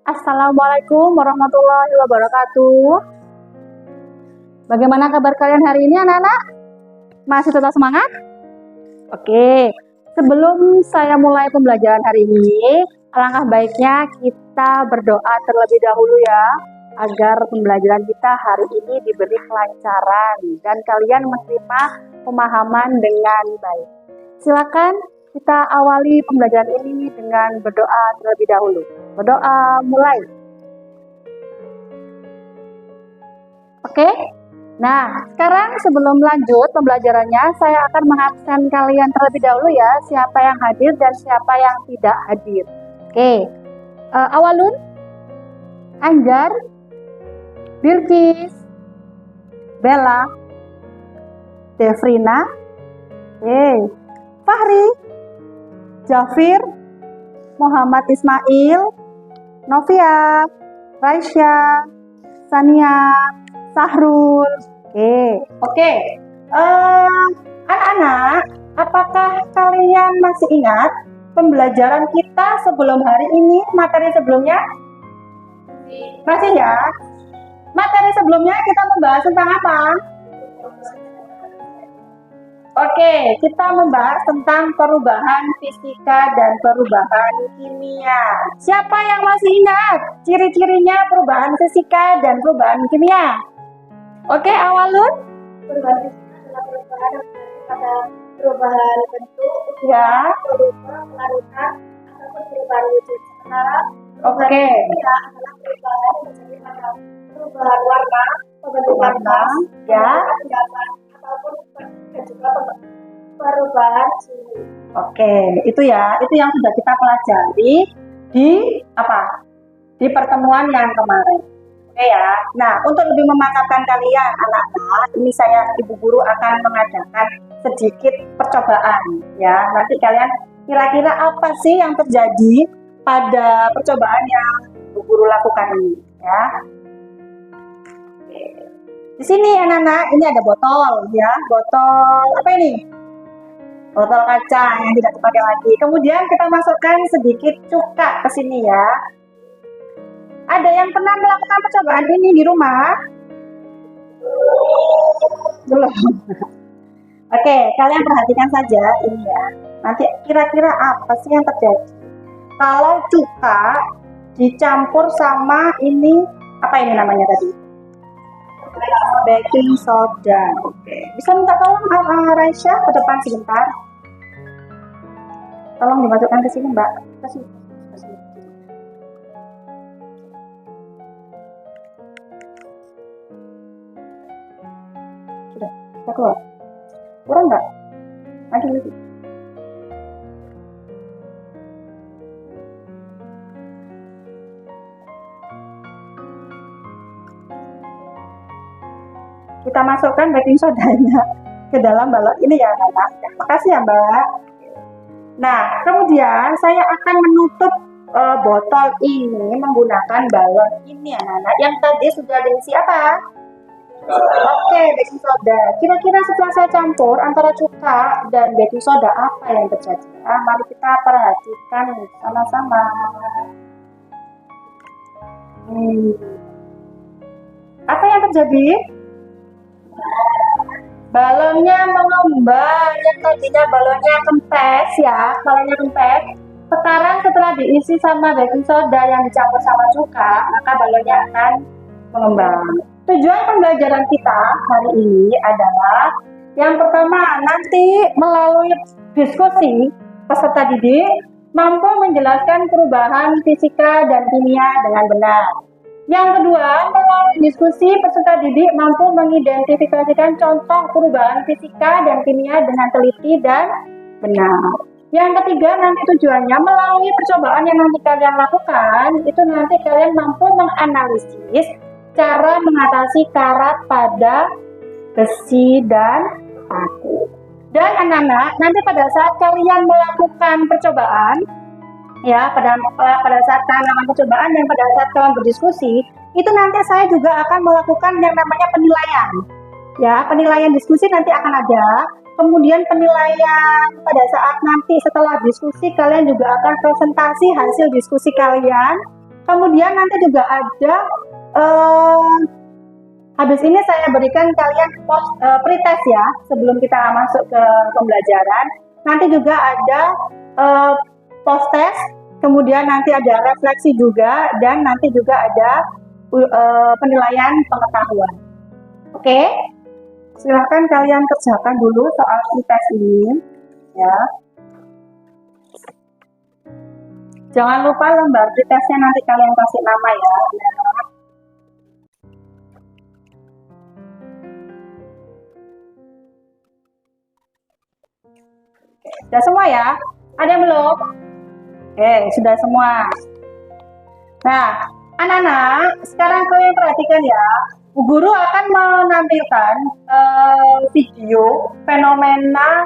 Assalamualaikum warahmatullahi wabarakatuh. Bagaimana kabar kalian hari ini anak-anak? Masih tetap semangat? Oke, sebelum saya mulai pembelajaran hari ini, alangkah baiknya kita berdoa terlebih dahulu ya, agar pembelajaran kita hari ini diberi kelancaran dan kalian menerima pemahaman dengan baik. Silakan kita awali pembelajaran ini dengan berdoa terlebih dahulu. Berdoa mulai. Oke. Nah, sekarang sebelum lanjut pembelajarannya, saya akan mengabsen kalian terlebih dahulu ya, siapa yang hadir dan siapa yang tidak hadir. Oke. Awalun, Anjar, Bilkis, Bella, Devrina, Fahri, Jafir, Muhammad Ismail, Novia, Raisya, Sania, Sahrul. Oke. Anak-anak, apakah kalian masih ingat pembelajaran kita sebelum hari ini, materi sebelumnya? Masih ya? Materi sebelumnya kita membahas tentang apa? Oke, kita membahas tentang perubahan fisika dan perubahan kimia. Siapa yang masih ingat ciri-cirinya perubahan fisika dan perubahan kimia? Oke, Awalun? Perubahan fisika adalah perubahan pada perubahan bentuk, Ya. perubahan larutan, ataupun perubahan wujud. Sementara Oke. kimia adalah perubahan menjadi pada perubahan warna, pembentukan gas, Ya. pembentukan ataupun juga perubahan suhu. Oke, itu ya, itu yang sudah kita pelajari di apa? Di pertemuan yang kemarin. Oke ya. Nah, untuk lebih memantapkan kalian anak-anak, ini saya Ibu Guru akan mengadakan sedikit percobaan ya. Nanti kalian kira-kira apa sih yang terjadi pada percobaan yang Ibu Guru lakukan ini ya. Di sini anak-anak, ini ada botol ya, botol apa ini? Botol kaca yang tidak dipakai lagi. Kemudian kita masukkan sedikit cuka ke sini ya. Ada yang pernah melakukan percobaan ini di rumah? Belum. Oke, kalian perhatikan saja ini ya. Nanti kira-kira apa sih yang terjadi kalau cuka dicampur sama ini, apa ini namanya tadi? Baking soda. Oke. Bisa minta tolong Raisya ke depan sebentar. Tolong dimasukkan ke sini, Mbak. Ke sini. Sudah, kita keluar. Kurang nggak? Maju lagi. Kita masukkan baking sodanya ke dalam balon ini ya, Mbak. Makasih ya, Mbak. Nah, kemudian saya akan menutup botol ini menggunakan balon ini, anak-anak. Yang tadi sudah diisi apa? Oke, baking soda. Kira-kira setelah saya campur antara cuka dan baking soda, apa yang terjadi? Mari kita perhatikan sama-sama. Apa yang terjadi? Balonnya mengembang, yang tadinya balonnya kempes ya, balonnya kempes. Sekarang setelah diisi sama baking soda yang dicampur sama cuka, maka balonnya akan mengembang. Tujuan pembelajaran kita hari ini adalah yang pertama, nanti melalui diskusi peserta didik mampu menjelaskan perubahan fisika dan kimia dengan benar. Yang kedua, melalui diskusi peserta didik mampu mengidentifikasikan contoh perubahan fisika dan kimia dengan teliti dan benar. Yang ketiga, nanti tujuannya melalui percobaan yang nanti kalian lakukan, itu nanti kalian mampu menganalisis cara mengatasi karat pada besi dan paku. Dan anak-anak, nanti pada saat kalian melakukan percobaan, ya pada saat kalian melakukan percobaan dan pada saat kalian berdiskusi, itu nanti saya juga akan melakukan yang namanya penilaian. Ya, penilaian diskusi nanti akan ada. Kemudian penilaian pada saat nanti setelah diskusi kalian juga akan presentasi hasil diskusi kalian Kemudian nanti juga ada habis ini saya berikan kalian pretest ya sebelum kita masuk ke pembelajaran. Nanti juga ada post test, kemudian nanti ada refleksi juga, dan nanti juga ada penilaian pengetahuan. Oke, silakan kalian kerjakan dulu soal pretest ini ya. Jangan lupa lembar pretestnya nanti kalian kasih nama ya. Sudah semua ya? Ada yang belum? Oke, sudah semua. Nah, anak-anak, sekarang kalian perhatikan ya. Bu Guru akan menampilkan video fenomena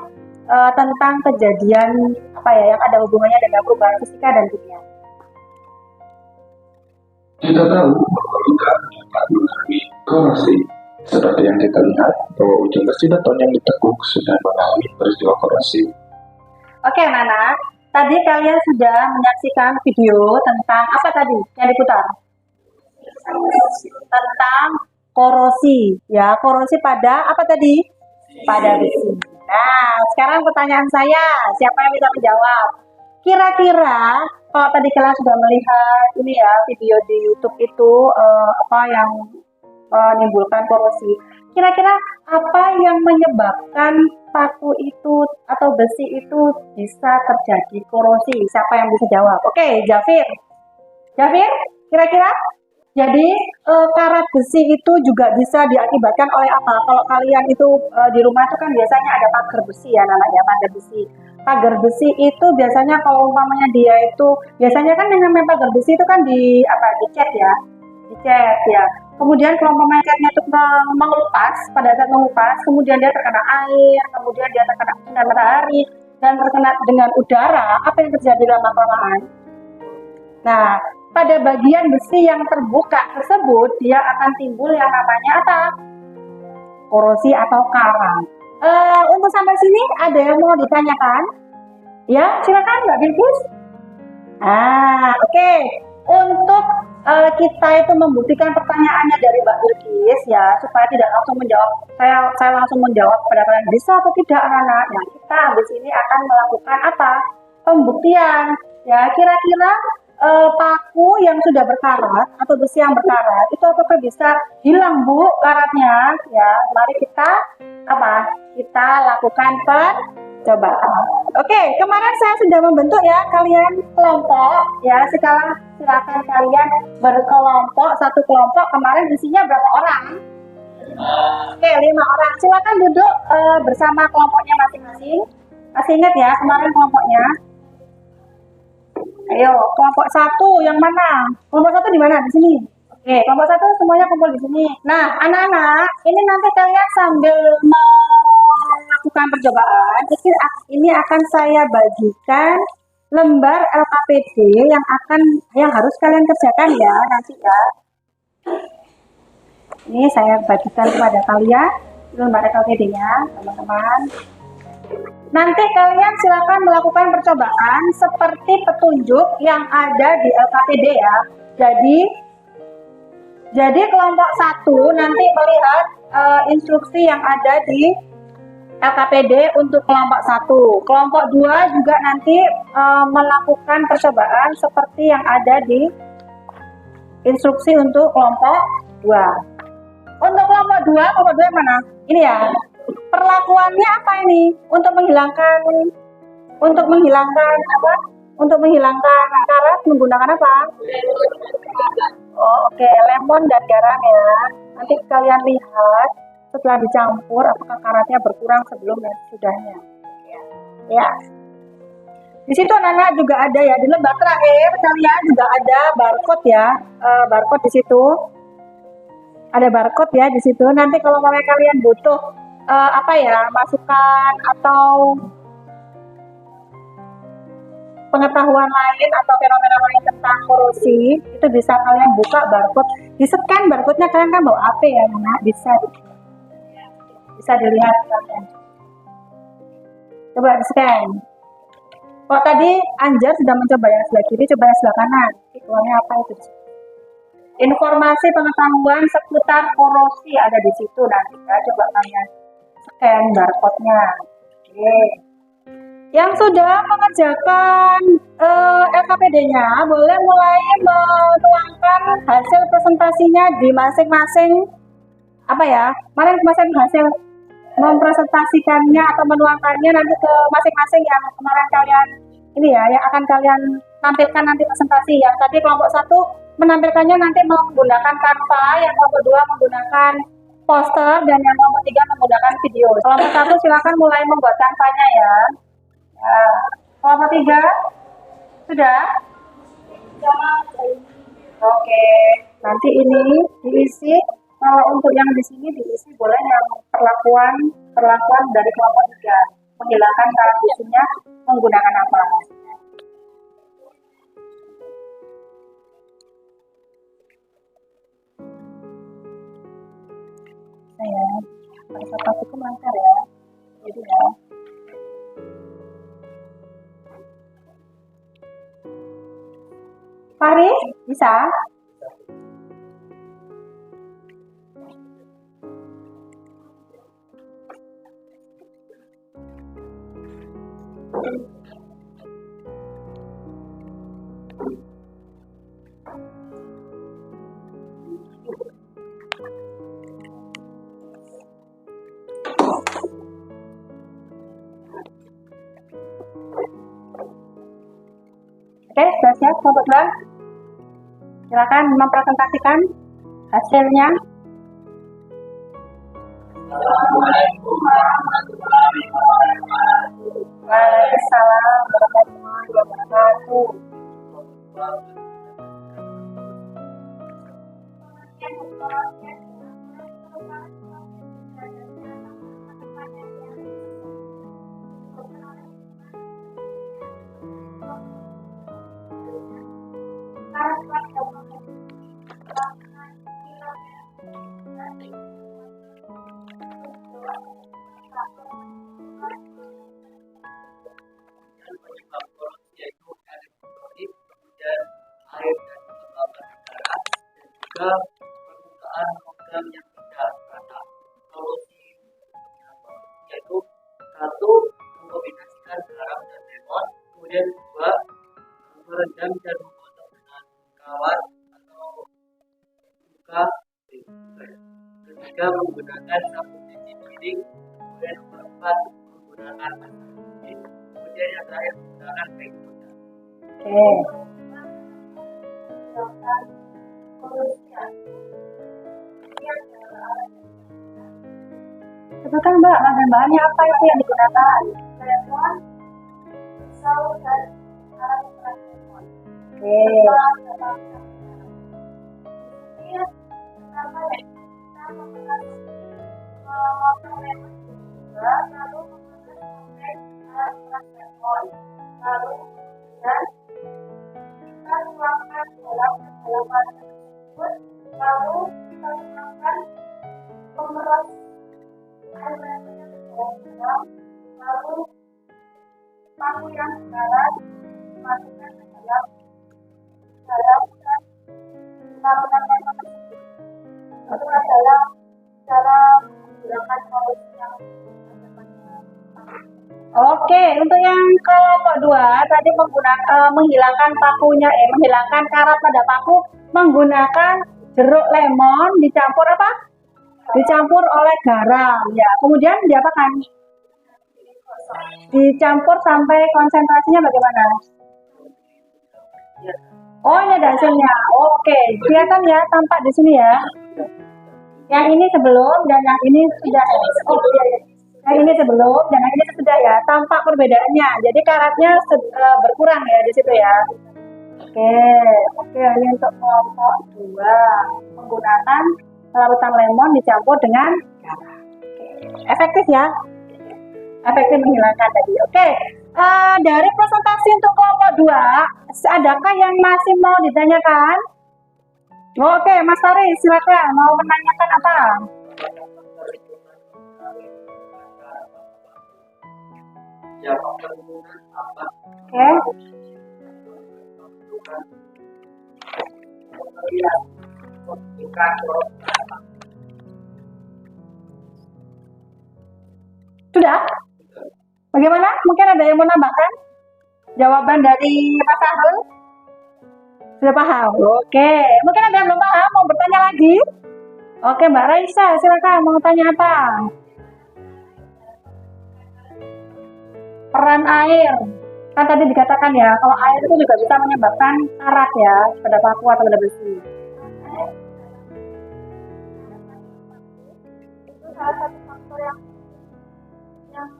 tentang kejadian apa ya yang ada hubungannya dengan perubahan fisika dan kimia. Kita tahu bahwa kita dapat mengalami korosi. Seperti yang kita lihat, bahwa ujung besi beton yang ditekuk sudah mengalami peristiwa korosi. Oke, anak-anak, tadi kalian sudah menyaksikan video tentang apa tadi yang diputar? Tentang korosi, ya, korosi pada apa tadi? Pada besi. Nah, sekarang pertanyaan saya, siapa yang bisa menjawab? Kira-kira kalau tadi kalian sudah melihat ini ya video di YouTube itu apa yang menimbulkan korosi. Kira-kira apa yang menyebabkan paku itu atau besi itu bisa terjadi korosi? Siapa yang bisa jawab? Oke, Jafir. Jafir, kira-kira? Jadi karat besi itu juga bisa diakibatkan oleh apa? Kalau kalian itu di rumah itu kan biasanya ada pagar besi ya namanya, pagar besi. Pagar besi itu biasanya kalau umpamanya dia itu biasanya kan dengan pagar besi itu kan dicat ya. Dicat ya. Kemudian kalau umpamanya catnya itu mengelupas, pada saat mengelupas, kemudian dia terkena air, kemudian dia terkena sinar matahari dan terkena dengan udara, apa yang terjadi lama-kelamaan? Nah, pada bagian besi yang terbuka tersebut, dia akan timbul yang namanya apa? Korosi atau karang. Untuk sampai sini ada yang mau ditanyakan? Ya, silakan Mbak Bilqis. Oke. Untuk kita itu membuktikan pertanyaannya dari Mbak Bilqis ya, supaya tidak langsung menjawab. Saya langsung menjawab pada kalian bisa atau tidak anak-anak. Nah, kita habis ini akan melakukan apa? Pembuktian. Ya, kira-kira paku yang sudah berkarat atau besi yang berkarat itu apakah bisa hilang Bu karatnya ya? Mari kita kita lakukan percobaan. Oke, kemarin saya sudah membentuk ya kalian kelompok ya. Silakan kalian berkelompok, satu kelompok. Kemarin isinya berapa orang? Oke, 5 orang. Silakan duduk bersama kelompoknya masing-masing. Masih ingat ya kemarin kelompoknya? Ayo, kelompok 1 yang mana? Kelompok 1 di mana? Di sini. Oke, kelompok 1 semuanya kumpul di sini. Nah, anak-anak, ini nanti kalian sambil melakukan percobaan, ini akan saya bagikan lembar LKPD yang harus kalian kerjakan ya nanti ya. Ini saya bagikan kepada kalian lembar LKPD-nya, teman-teman. Nanti kalian silakan melakukan percobaan seperti petunjuk yang ada di LKPD ya. Jadi kelompok 1 nanti melihat instruksi yang ada di LKPD untuk kelompok 1. Kelompok 2 juga nanti melakukan percobaan seperti yang ada di instruksi untuk kelompok 2. Untuk kelompok 2 yang mana? Ini ya. Perlakuannya apa ini? Untuk menghilangkan apa? Untuk menghilangkan karat menggunakan apa? Oke, lemon dan garam ya. Nanti kalian lihat setelah dicampur apakah karatnya berkurang sebelum dan sesudahnya. Ya. Di situ anak-anak juga ada ya, di lembar terakhir kalian juga ada barcode ya. Barcode di situ. Ada barcode ya di situ. Nanti kalau kalian butuh masukan atau pengetahuan lain atau fenomena lain tentang korosi, itu bisa kalian buka barcode, di-scan barcode-nya. Kalian kan bawa HP ya, nah, bisa dilihat kalian. Coba di-scan. Kok tadi Anjar sudah mencoba yang sebelah kiri, coba yang sebelah kanan. Uangnya apa itu? Informasi pengetahuan seputar korosi ada di situ nanti ya. Coba kalian scan barcode-nya. Oke. Yang sudah mengerjakan LKPD-nya boleh mulai menuangkan hasil presentasinya di masing-masing apa ya? Mana masing hasil mempresentasikannya atau menuangkannya nanti ke masing-masing yang kemarin kalian ini ya, yang akan kalian tampilkan nanti presentasi. Yang tadi kelompok 1 menampilkannya nanti menggunakan Canva, yang kelompok 2 menggunakan poster, dan yang kelompok 3 menggunakan video. Kelompok 1 silakan mulai membuat Canva-nya ya. Kelompok 3 sudah? Oke, nanti ini diisi. Kalau untuk yang di sini diisi boleh yang perlakuan dari kelompok 3. Menghilangkan tradisinya menggunakan apa? Ya, presentasiku lancar ya. Jadi ya. Fahri, bisa? Oke, sudah siap kelompok 2? Silakan mempresentasikan hasilnya. Waalaikumsalam warahmatullahi wabarakatuh. Permukaan logam yang tidak rata. Solusi yaitu 1. Mengkombinasikan garam dan lemon, kemudian 2. Merendam dan menggosok dengan kawat atau buka. Ketiga, menggunakan sabun cuci piring. Kemudian nomor 4, menggunakan masker. Kemudian yang terakhir menggunakan baking soda. Sebutkan Mbak, bahan-bahannya apa itu yang digunakan? Lemon, pisau, dan alat lemon. Oke. Ini pertama ya, kita mengenal lemon juga, lalu mengenal alat lemon, lalu kemudian kita tuangkan dalam kedalaman tersebut, lalu kita tuangkan pemeras air lemonnya ke dalam, lalu paku yang dalam masukkan ke dalam dan lakukan lemon tersebut. Itu adalah cara menggunakan solusi yang Oke, untuk yang kelompok 2 tadi menghilangkan pakunya, menghilangkan karat pada paku menggunakan jeruk lemon dicampur apa? Dicampur oleh garam ya. Kemudian diapakan? Dicampur sampai konsentrasinya bagaimana? Oh, ini ada hasilnya. Oke, kelihatan ya, tampak di sini ya. Yang ini sebelum dan yang ini sudah. Oh, iya, iya. Yang ini sebelum dan yang ini sudah ya. Tampak perbedaannya. Jadi karatnya berkurang ya di situ ya. Oke, ini untuk kelompok 2 menggunakan larutan lemon dicampur dengan garam. Efektif ya. Efektif menghilangkan tadi. Dari presentasi untuk kelompok 2, adakah yang masih mau ditanyakan? Oke, Mas Tari, silakan mau menanyakan apa? pemberian bukan program. Sudah? Bagaimana? Mungkin ada yang mau nambahkan? Jawaban dari Mas Sahrul? Sudah paham? Oke. Mungkin ada yang belum paham, mau bertanya lagi? Oke, Mbak Raisa, silakan mau tanya apa? Peran air. Kan tadi dikatakan ya, kalau air itu juga bisa menyebabkan karat ya, pada paku atau pada besi. Itu salah satu faktor yang menyebabkan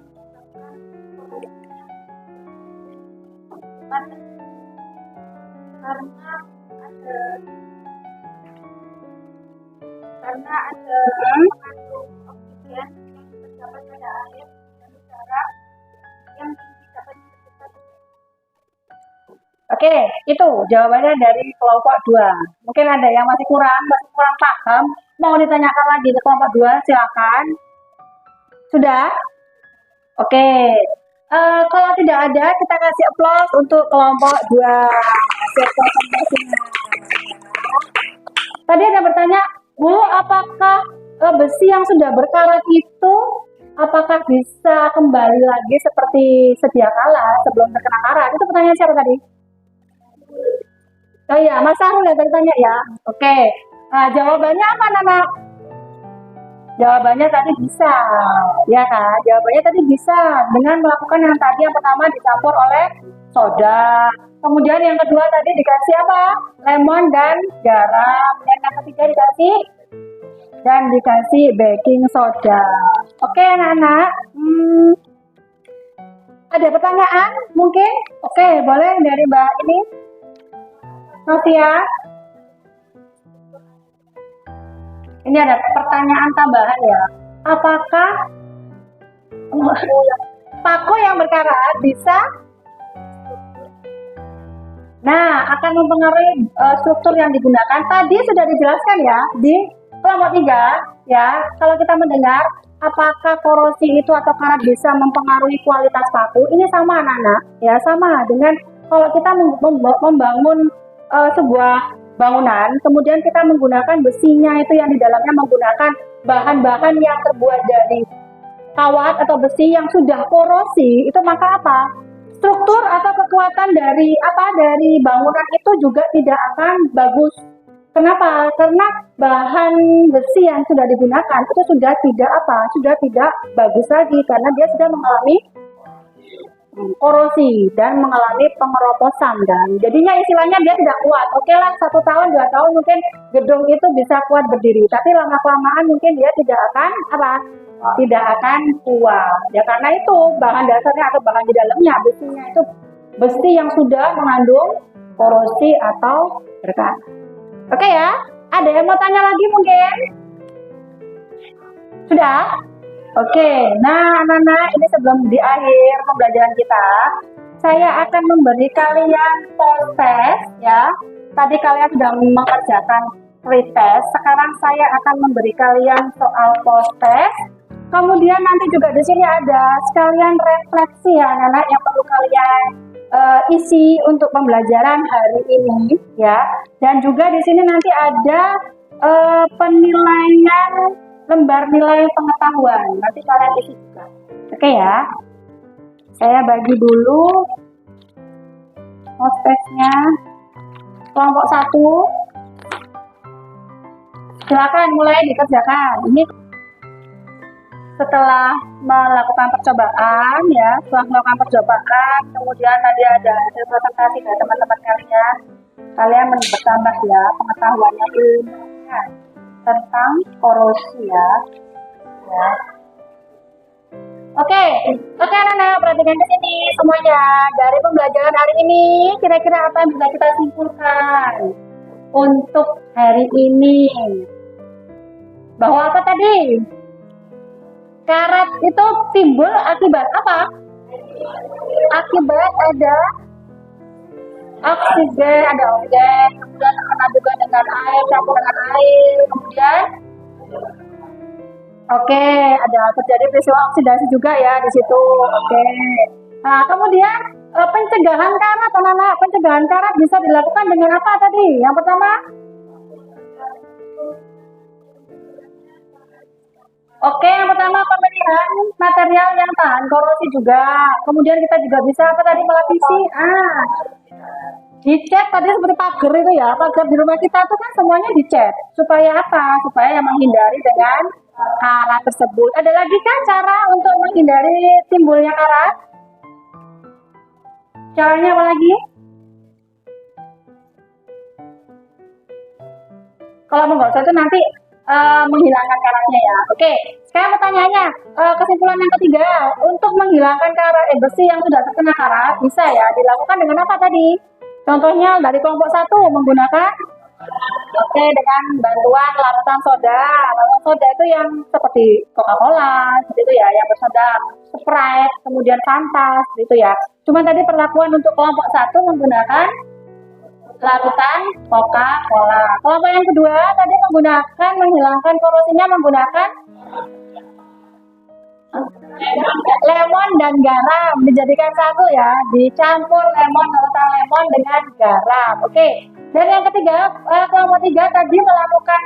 karena ada mengandung oksigen yang terdapat pada air dan udara yang dapat menciptakan. Oke, itu jawabannya dari kelompok 2. Mungkin ada yang masih kurang paham, mau ditanyakan lagi ke kelompok 2, silakan. Sudah? Oke. Kalau tidak ada, kita kasih applause untuk kelompok 2. Tadi ada bertanya, Bu, apakah besi yang sudah berkarat itu apakah bisa kembali lagi seperti sedia kala sebelum terkena karat? Itu pertanyaan siapa tadi? Oh iya, Mas Sahrul ya bertanya ya. Oke. Nah, jawabannya apa, Nana? Jawabannya tadi bisa, ya kan? Jawabannya tadi bisa dengan melakukan yang tadi yang pertama dicampur oleh soda. Kemudian yang kedua tadi dikasih apa? Lemon dan garam. Dan yang ketiga dikasih baking soda. Oke, anak-anak. Ada pertanyaan mungkin? Oke, boleh dari Mbak ini. Novia. Ini ada pertanyaan tambahan ya. Apakah paku yang berkarat bisa akan mempengaruhi struktur yang digunakan? Tadi sudah dijelaskan ya di kelompok 3 ya. Kalau kita mendengar apakah korosi itu atau karat bisa mempengaruhi kualitas paku? Ini sama anak-anak ya, sama dengan kalau kita membangun sebuah bangunan, kemudian kita menggunakan besinya itu yang di dalamnya menggunakan bahan-bahan yang terbuat dari kawat atau besi yang sudah korosi, itu maka apa? Struktur atau kekuatan dari bangunan itu juga tidak akan bagus. Kenapa? Karena bahan besi yang sudah digunakan itu sudah tidak bagus lagi karena dia sudah mengalami korosi dan mengalami pengeroposan, dan jadinya istilahnya dia tidak kuat. Oke lah, 1 tahun 2 tahun mungkin gedung itu bisa kuat berdiri, tapi lama kelamaan mungkin dia tidak akan kuat ya, karena itu bahan dasarnya atau bahan di dalamnya besinya itu besi yang sudah mengandung korosi atau berkarat. Oke ya, ada yang mau tanya lagi mungkin? Sudah? Oke, nah anak-anak, ini sebelum di akhir pembelajaran kita, saya akan memberi kalian post test ya. Tadi kalian sudah mengerjakan pretest, sekarang saya akan memberi kalian soal post test. Kemudian nanti juga di sini ada sekalian refleksi ya anak-anak yang perlu kalian isi untuk pembelajaran hari ini ya. Dan juga di sini nanti ada penilaian lembar nilai pengetahuan, nanti kalian isi juga. Oke ya, saya bagi dulu post testnya. Kelompok 1, silakan mulai dikerjakan. Ini setelah melakukan percobaan ya, kemudian tadi ada hasil presentasi dari teman-teman kalian bertambah ya pengetahuannya, ilmunya tentang korosi ya. Oke anak-anak, perhatikan ke sini semuanya. Dari pembelajaran hari ini, kira-kira apa yang bisa kita simpulkan untuk hari ini? Bahwa apa tadi? Karat itu timbul akibat apa? Akibat ada oksigen, kemudian terkena juga dengan air, campur dengan air, kemudian ada terjadi peristiwa oksidasi juga ya di situ. Nah, kemudian pencegahan karat, anak-anak, pencegahan karat bisa dilakukan dengan apa tadi? Yang pertama, Oke, yang pertama pemilihan material yang tahan korosi juga. Kemudian kita juga bisa apa tadi melapisi. Dicat tadi seperti pagar itu ya. Pagar di rumah kita tuh kan semuanya dicat. Supaya apa? Supaya yang menghindari dengan karat tersebut. Ada lagi kan cara untuk menghindari timbulnya karat? Caranya apa lagi? Kalau menggosok itu nanti menghilangkan karatnya ya. Oke, sekarang pertanyaannya, kesimpulan yang ketiga, untuk menghilangkan karat besi yang sudah terkena karat bisa ya dilakukan dengan apa tadi? Contohnya dari kelompok 1 menggunakan dengan bantuan larutan soda. Larutan soda itu yang seperti Coca-Cola, seperti itu ya, yang bersoda, Sprite, kemudian Fanta, seperti itu ya. Cuma tadi perlakuan untuk kelompok 1 menggunakan larutan Coca-Cola. Kelompok yang kedua tadi menghilangkan korosinya menggunakan lemon dan garam, dijadikan satu ya, dicampur larutan lemon dengan garam. Oke. Dan yang ketiga, kelompok 3 tadi melakukan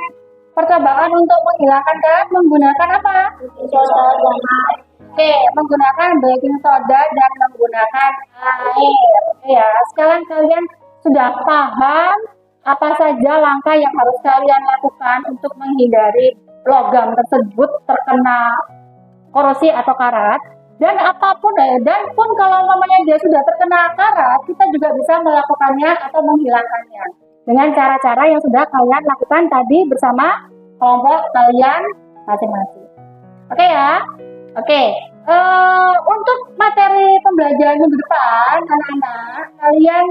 percobaan untuk menghilangkan karat menggunakan apa? Oke, menggunakan baking soda dan menggunakan air. Oke ya, sekarang kalian sudah paham apa saja langkah yang harus kalian lakukan untuk menghindari logam tersebut terkena korosi atau karat. Dan apapun dan pun kalau mamanya dia sudah terkena karat, kita juga bisa melakukannya atau menghilangkannya dengan cara-cara yang sudah kalian lakukan tadi bersama kelompok kalian masing-masing. Oke ya? Oke. Untuk materi pembelajaran minggu depan, anak-anak, kalian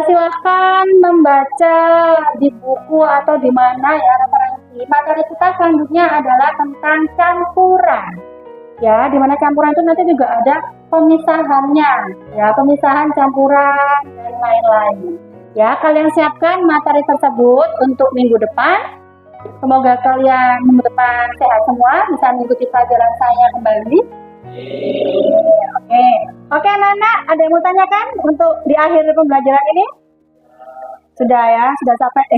silahkan membaca di buku atau di mana ya referensi. Materi kita selanjutnya adalah tentang campuran. Ya, di mana campuran itu nanti juga ada pemisahannya, ya, pemisahan campuran dan lain-lain. Ya, kalian siapkan materi tersebut untuk minggu depan. Semoga kalian minggu depan sehat semua, bisa mengikuti pelajaran saya kembali. Oke, anak-anak, ada yang mau tanyakan untuk di akhir pembelajaran ini? Sudah ya, sudah sampai.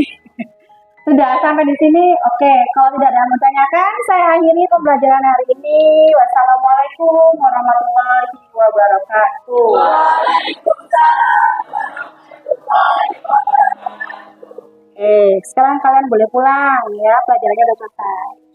Sudah sampai di sini. Oke, kalau tidak ada yang mau tanyakan, saya akhiri pembelajaran hari ini. Wassalamualaikum warahmatullahi wabarakatuh. Sekarang kalian boleh pulang ya, pelajarannya sudah selesai.